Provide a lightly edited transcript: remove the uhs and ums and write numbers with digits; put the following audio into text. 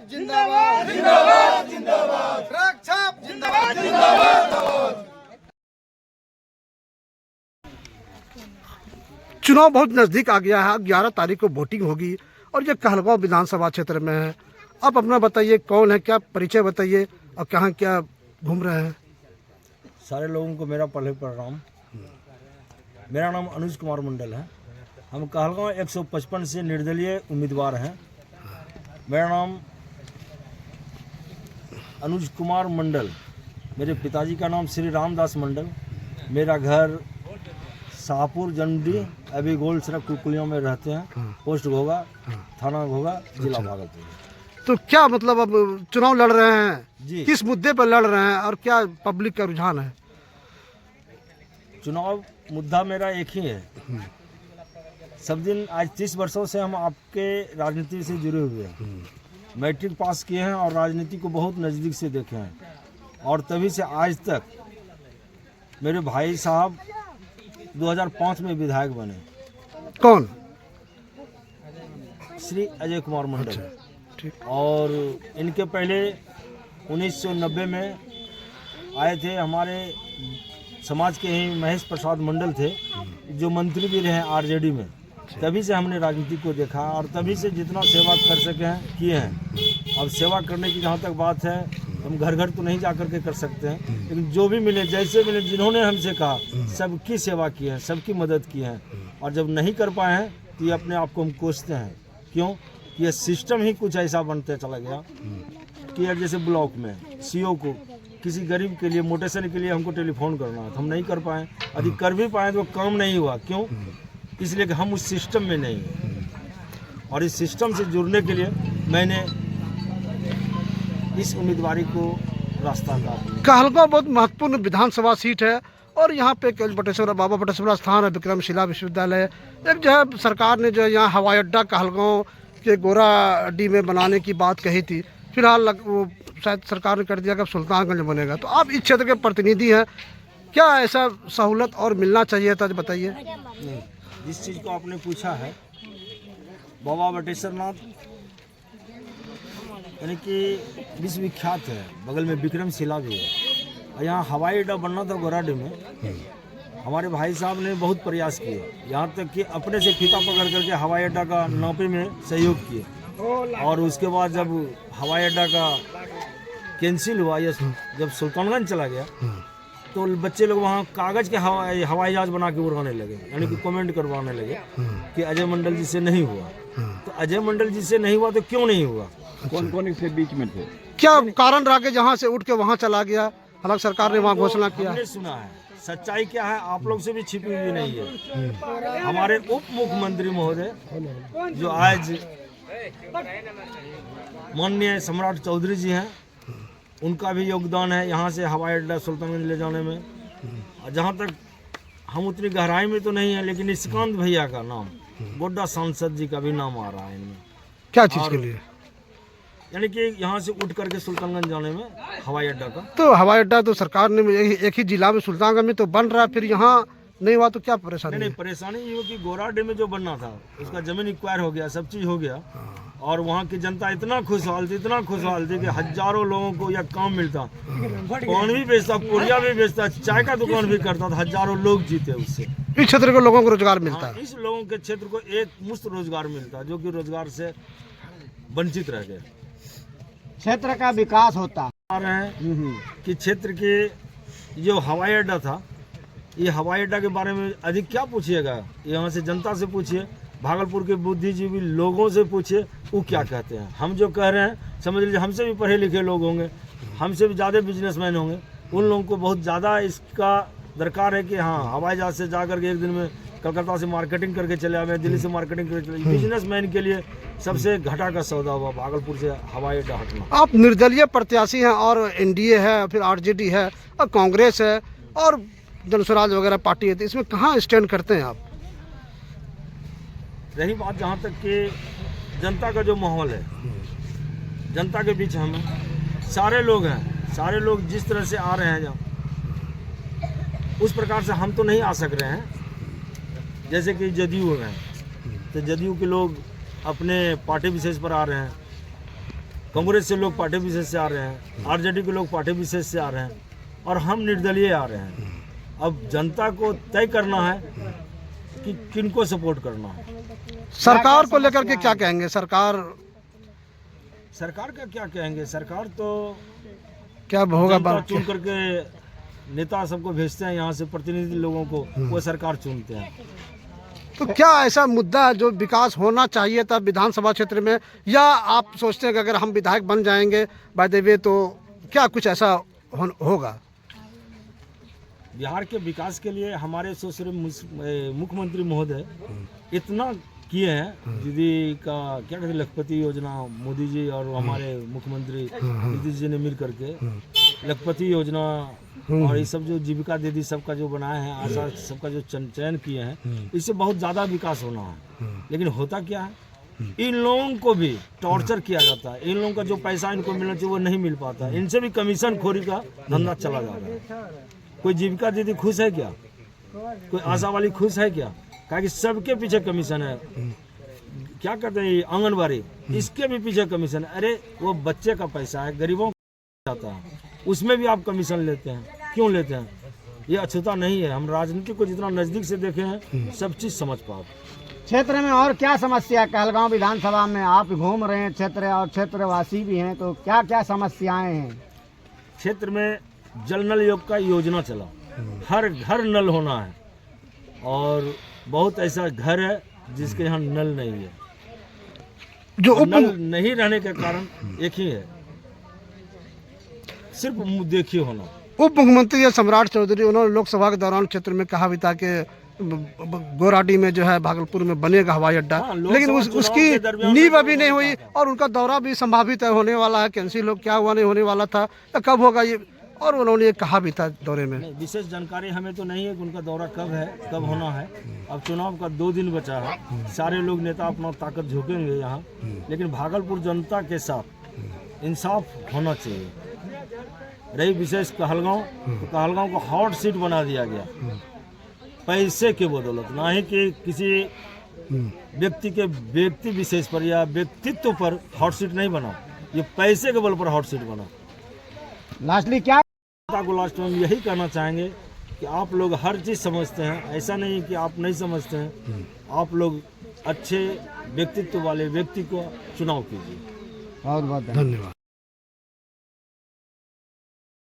जिंदाबाद जिंदाबाद जिंदाबाद, ट्रक छाप जिंदाबाद जिंदाबाद। चुनाव बहुत नजदीक आ गया है। 11 तारीख को वोटिंग होगी और ये कहलगांव विधानसभा क्षेत्र में है। आप अपना बताइए, कौन है, क्या परिचय बताइए और कहाँ क्या घूम रहे हैं। सारे लोगों को मेरा पहले प्रणाम। मेरा नाम अनुज कुमार मंडल है। हम कहलगांव 155 से निर्दलीय उम्मीदवार हैं। मेरा नाम अनुज कुमार मंडल, मेरे पिताजी का नाम श्री रामदास मंडल। मेरा घर शाहपुर जंडी अभी गोल्ड सड़क कुलकुलिया में रहते हैं। पोस्ट घोगा, थाना घोगा, जिला भागलपुर। तो क्या मतलब अब चुनाव लड़ रहे हैं जी। किस मुद्दे पर लड़ रहे हैं और क्या पब्लिक का रुझान है? चुनाव मुद्दा मेरा एक ही है। सब दिन आज 30 वर्षों से हम आपके राजनीति से जुड़े हुए हैं। मैट्रिक पास किए हैं और राजनीति को बहुत नज़दीक से देखे हैं। और तभी से आज तक मेरे भाई साहब 2005 में विधायक बने। कौन? श्री अजय कुमार मंडल। ठीक। और इनके पहले 1990 में आए थे। हमारे समाज के ही महेश प्रसाद मंडल थे, जो मंत्री भी रहे आरजेडी में। तभी से हमने राजनीति को देखा और तभी से जितना सेवा कर सके हैं किए हैं। अब सेवा करने की जहाँ तक बात है, हम घर घर तो नहीं जा कर के कर सकते हैं, लेकिन जो भी मिले, जैसे मिले, जिन्होंने हमसे कहा, सबकी सेवा की है, सबकी मदद की है। और जब नहीं कर पाए हैं तो ये अपने आप को हम कोसते हैं। क्यों? ये सिस्टम ही कुछ ऐसा बनते चला गया कि यार जैसे ब्लॉक में सीओ को किसी गरीब के लिए मोटेशन के लिए हमको टेलीफोन करना है तो हम नहीं कर पाए। यदि कर भी पाए तो काम नहीं हुआ। क्यों? इसलिए कि हम उस सिस्टम में नहीं हैं। और इस सिस्टम से जुड़ने के लिए मैंने इस उम्मीदवारी को रास्ता काटा। कहलगांव बहुत महत्वपूर्ण विधानसभा सीट है और यहाँ पे बटेश्वर बाबा बटेश्वर स्थान है, विक्रमशिला विश्वविद्यालय। एक जो है सरकार ने जो है यहाँ हवाई अड्डा कहलगांव के गोराडी में बनाने की बात कही थी। फिलहाल वो शायद सरकार ने कर दिया कि अब सुल्तानगंज बनेगा। तो आप इस क्षेत्र के प्रतिनिधि हैं, क्या ऐसा सहूलत और मिलना चाहिए था, बताइए। नहीं, जिस चीज़ को आपने पूछा है, बाबा बटेश्वर नाथ यानी कि विश्वविख्यात है। बगल में विक्रमशिला भी है और यहाँ हवाई अड्डा बनना था गोराडी में। हमारे भाई साहब ने बहुत प्रयास किए, यहाँ तक कि अपने से फीता पकड़ करके हवाई अड्डा का नापे में सहयोग किए। और उसके बाद जब हवाई अड्डा का कैंसिल हुआ या जब सुल्तानगंज चला गया तो बच्चे लोग वहाँ कागज़ के हवाई जहाज बना के उड़ाने लगे, यानी कि कमेंट करवाने लगे कि अजय मंडल जी से नहीं हुआ। तो अजय मंडल जी से नहीं हुआ तो क्यों नहीं हुआ? कौन कौन इसके बीच में थे? क्या कारण रहा कि जहाँ से उठ के वहाँ चला गया? हालांकि सरकार ने वहाँ घोषणा किया। हमने सुना है, सच्चाई क्या है आप लोग से भी छिपी हुई नहीं है। हमारे उप मुख्यमंत्री महोदय जो आज माननीय सम्राट चौधरी जी हैं, उनका भी योगदान है यहाँ से हवाई अड्डा सुल्तानगंज ले जाने में। जहाँ तक हम उतनी गहराई में तो नहीं है, लेकिन निशिकांत भैया का नाम, गोड्डा सांसद जी का भी नाम आ रहा है इनमें। क्या चीज़ के लिए? यानी कि यहाँ से उठ करके सुल्तानगंज जाने में हवाई अड्डा का। तो हवाई अड्डा तो सरकार ने एक ही जिला में सुल्तानगंज में तो बन रहा है, फिर यहाँ नहीं हुआ तो क्या परेशानी? नहीं, परेशानी ये हो कि गोराडी में जो बनना था उसका जमीन एक्वायर हो गया, सब चीज़ हो गया। और वहाँ की जनता इतना खुशहाल थी कि हजारों लोगों को यह काम मिलता। पान भी बेचता, पुड़िया भी बेचता, चाय का दुकान भी करता था। हजारों लोग जीते उससे। इस क्षेत्र के लोगों को रोजगार मिलता है। इस लोगों के क्षेत्र को एक मुफ्त रोजगार मिलता, जो कि रोजगार से वंचित रह गए। क्षेत्र का विकास होता आ रहे हैं कि क्षेत्र के जो हवाई अड्डा था, ये हवाई अड्डा के बारे में अधिक क्या पूछिएगा, यहाँ से जनता से पूछिए, भागलपुर के बुद्धिजीवी लोगों से पूछिए, वो क्या कहते हैं। हम जो कह रहे हैं, समझ लीजिए हमसे भी पढ़े लिखे लोग होंगे, हमसे भी ज़्यादा बिजनेसमैन होंगे, उन लोगों को बहुत ज़्यादा इसका दरकार है कि हाँ हवाई जहाज से जा करके एक दिन में कलकत्ता से मार्केटिंग करके चले आए, दिल्ली से मार्केटिंग करके चले। बिजनेसमैन के लिए सबसे घाटा का सौदा हुआ भागलपुर से हवाई अड्डा हटना। आप निर्दलीय प्रत्याशी हैं और एनडीए है, फिर आरजेडी है और कांग्रेस है और जनस्वराज वगैरह पार्टी है, तो इसमें कहाँ स्टैंड करते हैं आप? रही बात जहाँ तक कि जनता का जो माहौल है, जनता के बीच हम सारे लोग हैं, सारे लोग जिस तरह से आ रहे हैं जहाँ, उस प्रकार से हम तो नहीं आ सक रहे हैं। जैसे कि जदयू हैं, तो जदयू के लोग अपने पार्टी विशेष पर आ रहे हैं। कांग्रेस से लोग पार्टी विशेष से आ रहे हैं, आरजेडी के लोग पार्टी विशेष से आ रहे हैं और हम निर्दलीय आ रहे हैं। अब जनता को तय करना है कि किनको सपोर्ट करना है। सरकार को लेकर के क्या कहेंगे? सरकार का क्या कहेंगे? सरकार तो क्या होगा? जनता चुन करके नेता सबको भेजते हैं, यहाँ से प्रतिनिधि लोगों को वो सरकार चुनते हैं। तो क्या ऐसा मुद्दा है जो विकास होना चाहिए था विधानसभा क्षेत्र में, या आप सोचते हैं कि अगर हम विधायक बन जाएंगे बाय द वे तो क्या कुछ ऐसा होगा? बिहार के विकास के लिए हमारे सुश्री मुख्यमंत्री महोदय इतना किए हैं। दीदी का क्या कहते हैं, लखपति योजना मोदी जी और हमारे मुख्यमंत्री नीतीश जी ने मिल करके लखपति योजना और ये सब जो जीविका दीदी सबका जो बनाए हैं, आशा सबका जो चयन किए हैं, इससे बहुत ज़्यादा विकास होना है। लेकिन होता क्या है, इन लोगों को भी टॉर्चर किया जाता है। इन लोगों का जो पैसा इनको मिलना चाहिए वो नहीं मिल पाता। इनसे भी कमीशन खोरी का धंधा चला जा रहा है। कोई जीविका दीदी खुश है क्या? कोई आशा वाली खुश है क्या? कहा कि सबके पीछे कमीशन है। क्या कहते हैं आंगनबाड़ी, इसके भी पीछे कमीशन है। अरे वो बच्चे का पैसा है, गरीबों का जाता है, उसमें भी आप कमीशन लेते हैं। क्यों लेते हैं? ये अछूता नहीं है। हम राजनीति को जितना नजदीक से देखे हैं सब चीज समझ पाओ। क्षेत्र में और क्या समस्या? कहलगांव विधानसभा में आप घूम रहे हैं क्षेत्र और क्षेत्रवासी भी हैं, तो क्या क्या समस्याएं हैं? क्षेत्र में जल नल योग का योजना चला, हर घर नल होना है और बहुत ऐसा घर है जिसके यहाँ नल नहीं है। जो नल नहीं रहने के कारण एक ही है, सिर्फ देखिए होना। उप मुख्यमंत्री सम्राट चौधरी उन्होंने लोकसभा के दौरान क्षेत्र में कहा भी था कि गोराडी में जो है भागलपुर में बनेगा हवाई अड्डा, लेकिन उसकी नींव अभी नहीं हुई और उनका दौरा भी संभावित होने वाला है। कैंसिल लोग क्या हुआ नहीं होने वाला था, कब होगा ये, और उन्होंने ये कहा भी था दौरे में। विशेष जानकारी हमें तो नहीं है कि उनका दौरा कब है, कब होना है। अब चुनाव का 2 दिन बचा है, सारे लोग नेता अपना ताकत झोंकेंगे यहाँ, लेकिन भागलपुर जनता के साथ इंसाफ होना चाहिए। रही विशेष कहलगांव, तो कहलगांव को हॉट सीट बना दिया गया पैसे के बदौलत, ना ही कि किसी व्यक्ति के व्यक्ति विशेष पर या व्यक्तित्व पर हॉट सीट नहीं बना, ये पैसे के बल पर हॉट सीट बना। लास्टली क्या को लास्ट में यही कहना चाहेंगे कि आप लोग हर चीज़ समझते हैं, ऐसा नहीं कि आप नहीं समझते हैं। आप लोग अच्छे व्यक्तित्व वाले व्यक्ति को चुनाव कीजिए। बहुत बहुत धन्यवाद।